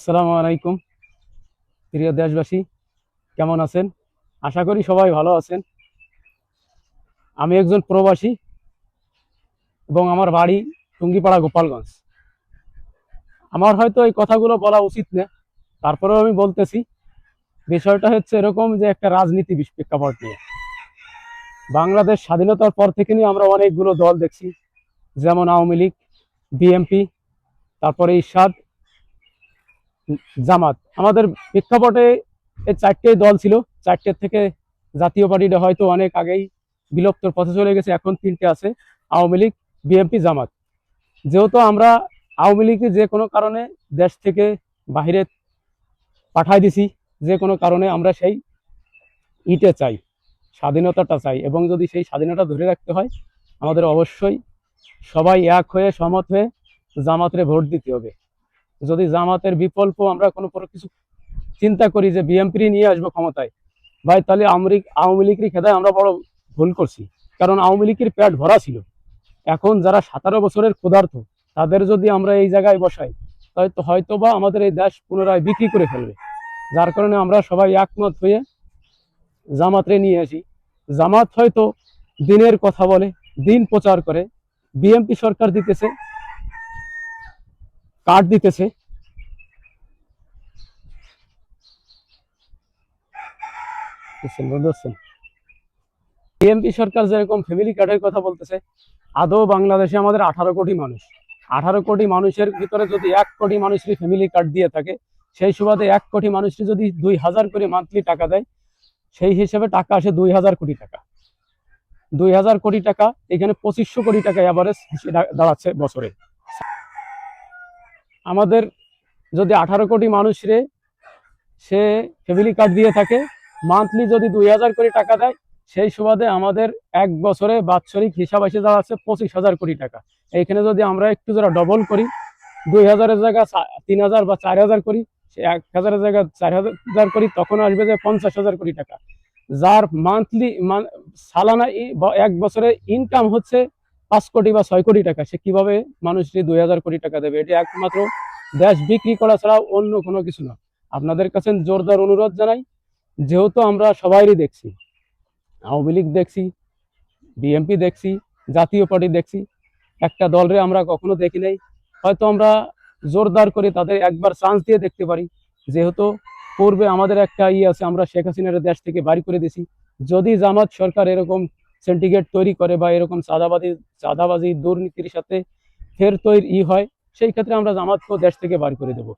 আসসালামু আলাইকুম প্রিয় দেশবাসী, কেমন আছেন? আশা করি সবাই ভালো আছেন। আমি একজন প্রবাসী এবং আমার বাড়ি টুঙ্গিপাড়া, গোপালগঞ্জ। আমার হয়তো এই কথাগুলো বলা উচিত না, তারপরেও আমি বলতেছি। বিষয়টা হচ্ছে এরকম যে একটা রাজনীতি প্রেক্ষাপট নিয়ে বাংলাদেশ স্বাধীনতার পর থেকে নিয়ে আমরা অনেকগুলো দল দেখছি, যেমন আওয়ামী লীগ, বিএনপি, তারপরে ইরশাদ, জামাত। আমাদের প্রেক্ষাপটে এই চারটে দল ছিল। চারটের থেকে জাতীয় পার্টিটা হয়তো অনেক আগেই বিলুপ্তর পথে চলে গেছে, এখন তিনটে আছে: আওয়ামী লীগ, বিএনপি, জামাত। যেহেতু আমরা আওয়ামী লীগকে যে কোনো কারণে দেশ থেকে বাহিরে পাঠাই দিছি, যে কোনো কারণে আমরা সেই ইটে চাই, স্বাধীনতাটা চাই, এবং যদি সেই স্বাধীনতা ধরে রাখতে হয় আমাদের অবশ্যই সবাই এক হয়ে সহমত হয়ে জামাতরে ভোট দিতে হবে। যদি জামাতের বিকল্প আমরা কোনো কিছু চিন্তা করি যে বিএনপি নিয়ে আসবো ক্ষমতায়, ভাই, তাহলে আওয়ামী লীগের খেদায় আমরা বড় ভুল করছি। কারণ আওয়ামী লীগের পেট ভরা ছিল। এখন যারা 17 বছরের ক্ষুধার্ত, তাদের যদি আমরা এই জায়গায় বসাই, হয়তো বা আমাদের এই দেশ পুনরায় বিক্রি করে ফেলবে। যার কারণে আমরা সবাই একমত হয়ে জামাতরে নিয়ে আসি। জামাত হয়তো দিনের কথা বলে, দিন প্রচার করে। বিএনপি সরকার দিতেছে, কার্ড দিতেছে। বিএনপি সরকার যেরকম ফ্যামিলি কার্ডের কথা বলতেছে, আদৌ বাংলাদেশে আমাদের 18 কোটি মানুষ। 18 কোটি মানুষের ভিতরে যদি 1 কোটি মানুষের ফ্যামিলি কার্ড দিয়ে থাকে, সেই সুবাদে 1 কোটি মানুষের যদি 2000 করে মান্থলি টাকা দেয়, সেই হিসেবে টাকা আসে 2000 কোটি টাকা। 2000 কোটি টাকা, এখানে 2500 কোটি টাকা অ্যাভারেজ দাঁড়াচ্ছে বছরে। আমাদের যদি 18 কোটি মানুষরে সে ফ্যামিলি কার্ড দিয়ে থাকে, মান্থলি যদি 2000 কোটি টাকা দেয়, সেই সুবাদে আমাদের এক বছরে বাৎসরিক হিসাব এসে দাঁড়াচ্ছে 25,000 কোটি টাকা। এইখানে যদি আমরা একটু যারা ডবল করি, 2000-এর জায়গায় 3000 বা 4000 করি, সে 1000-এর জায়গায় 4000 করি, তখন আসবে যে 50,000 কোটি টাকা। যার মান্থলি সালানা এক বছরে ইনকাম হচ্ছে 5 কোটি বা 6 কোটি টাকা, সে কিভাবে মানুষকে 2000 কোটি টাকা দেবে? এটি একমাত্র দেশ বিক্রি করা ছাড়া অন্য কোনো কিছু না। আপনাদের কাছে জোরদার অনুরোধ জানাই, যেহেতু আমরা সবাইরই দেখছি, আওয়ামী লীগ দেখছি, বিএনপি দেখছি, জাতীয় পার্টি দেখছি, একটা দলরে আমরা কখনো দেখি নাই। হয়তো আমরা জোরদার করে তাদের একবার চান্স দিয়ে দেখতে পারি। যেহেতু পূর্বে আমাদের একটা আছে, আমরা শেখ হাসিনার দেশ থেকে বাড়ি করে দিছি। যদি জামাত সরকার এরকম সিন্ডিকেট তৈরি করে বা এরকম চাঁদাবাজি দুর্নীতির সাথে ফের তৈরি হয়, সেই ক্ষেত্রে আমরা জামাতকেও দেশ থেকে বাড়ি করে দেবো।